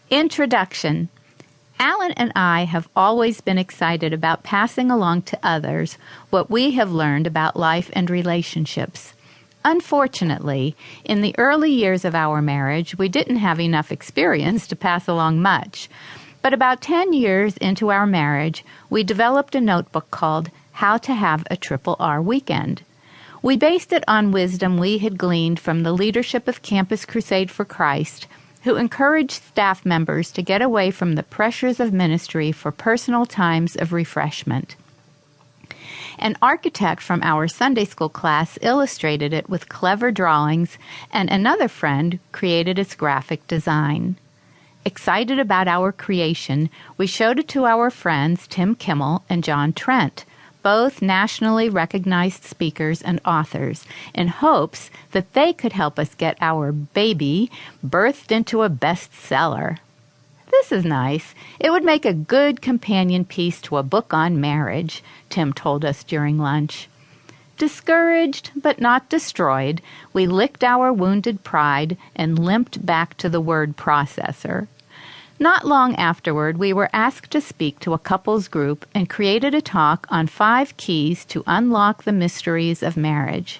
Introduction. Alan and I have always been excited about passing along to others what we have learned about life and relationships. Unfortunately, in the early years of our marriage, we didn't have enough experience to pass along much. But about 10 years into our marriage, we developed a notebook called How to Have a Triple R Weekend. We based it on wisdom we had gleaned from the leadership of Campus Crusade for Christ, who encouraged staff members to get away from the pressures of ministry for personal times of refreshment. An architect from our Sunday school class illustrated it with clever drawings, and another friend created its graphic design. Excited about our creation, we showed it to our friends Tim Kimmel and John Trent, both nationally recognized speakers and authors, in hopes that they could help us get our baby birthed into a bestseller. This is nice. It would make a good companion piece to a book on marriage, Tim told us during lunch. Discouraged but not destroyed, we licked our wounded pride and limped back to the word processor. Not long afterward, we were asked to speak to a couples group and created a talk on 5 keys to unlock the mysteries of marriage.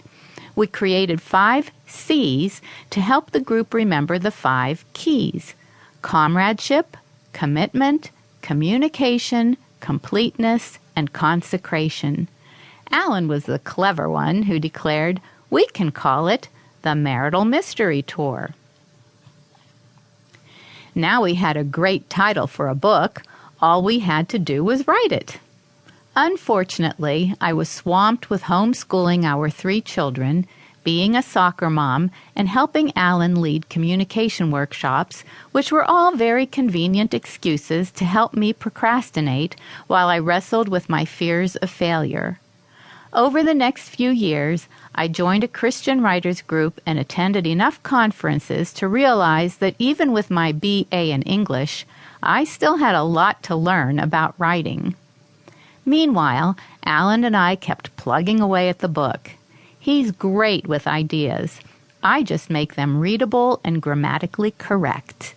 We created 5 C's to help the group remember the 5 keys: comradeship, commitment, communication, completeness, and consecration. Alan was the clever one who declared, "We can call it the Marital Mystery Tour." Now we had a great title for a book. All we had to do was write it. Unfortunately, I was swamped with homeschooling our 3 children, being a soccer mom, and helping Alan lead communication workshops, which were all very convenient excuses to help me procrastinate while I wrestled with my fears of failure. Over the next few years, I joined a Christian writers group and attended enough conferences to realize that even with my B.A. in English, I still had a lot to learn about writing. Meanwhile, Alan and I kept plugging away at the book. He's great with ideas. I just make them readable and grammatically correct.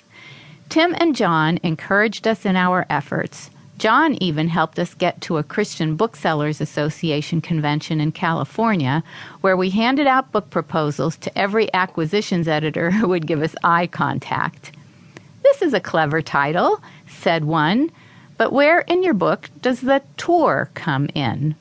Tim and John encouraged us in our efforts. John even helped us get to a Christian Booksellers Association convention in California, where we handed out book proposals to every acquisitions editor who would give us eye contact. "This is a clever title," said one, "but where in your book does the tour come in?"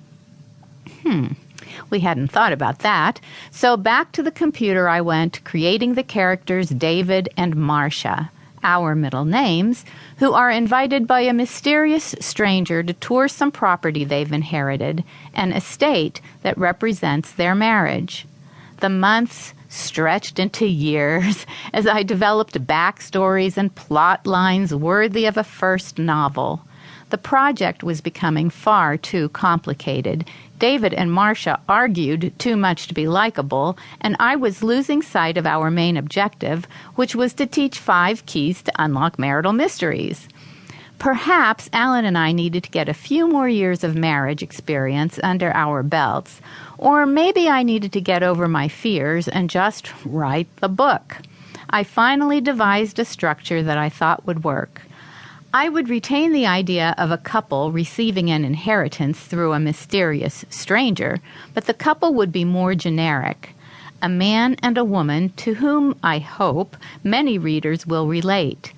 We hadn't thought about that, so back to the computer I went, creating the characters David and Marcia, our middle names, who are invited by a mysterious stranger to tour some property they've inherited, an estate that represents their marriage. The months stretched into years as I developed backstories and plot lines worthy of a first novel. The project was becoming far too complicated. David and Marcia argued too much to be likable, and I was losing sight of our main objective, which was to teach 5 keys to unlock marital mysteries. Perhaps Alan and I needed to get a few more years of marriage experience under our belts, or maybe I needed to get over my fears and just write the book. I finally devised a structure that I thought would work. I would retain the idea of a couple receiving an inheritance through a mysterious stranger, but the couple would be more generic. A man and a woman to whom, I hope, many readers will relate.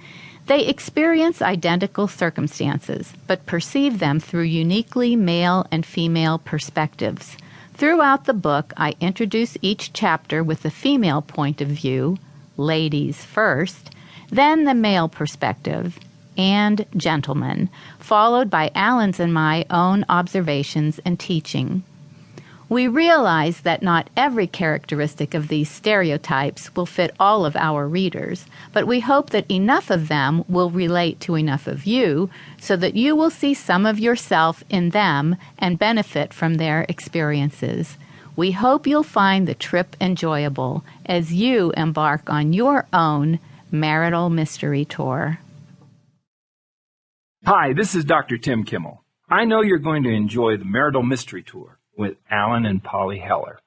They experience identical circumstances, but perceive them through uniquely male and female perspectives. Throughout the book, I introduce each chapter with the female point of view, ladies first, then the male perspective, and gentlemen, followed by Alan's and my own observations and teaching. We realize that not every characteristic of these stereotypes will fit all of our readers, but we hope that enough of them will relate to enough of you so that you will see some of yourself in them and benefit from their experiences. We hope you'll find the trip enjoyable as you embark on your own marital mystery tour. Hi, this is Dr. Tim Kimmel. I know you're going to enjoy the Marital Mystery Tour with Alan and Pauly Heller.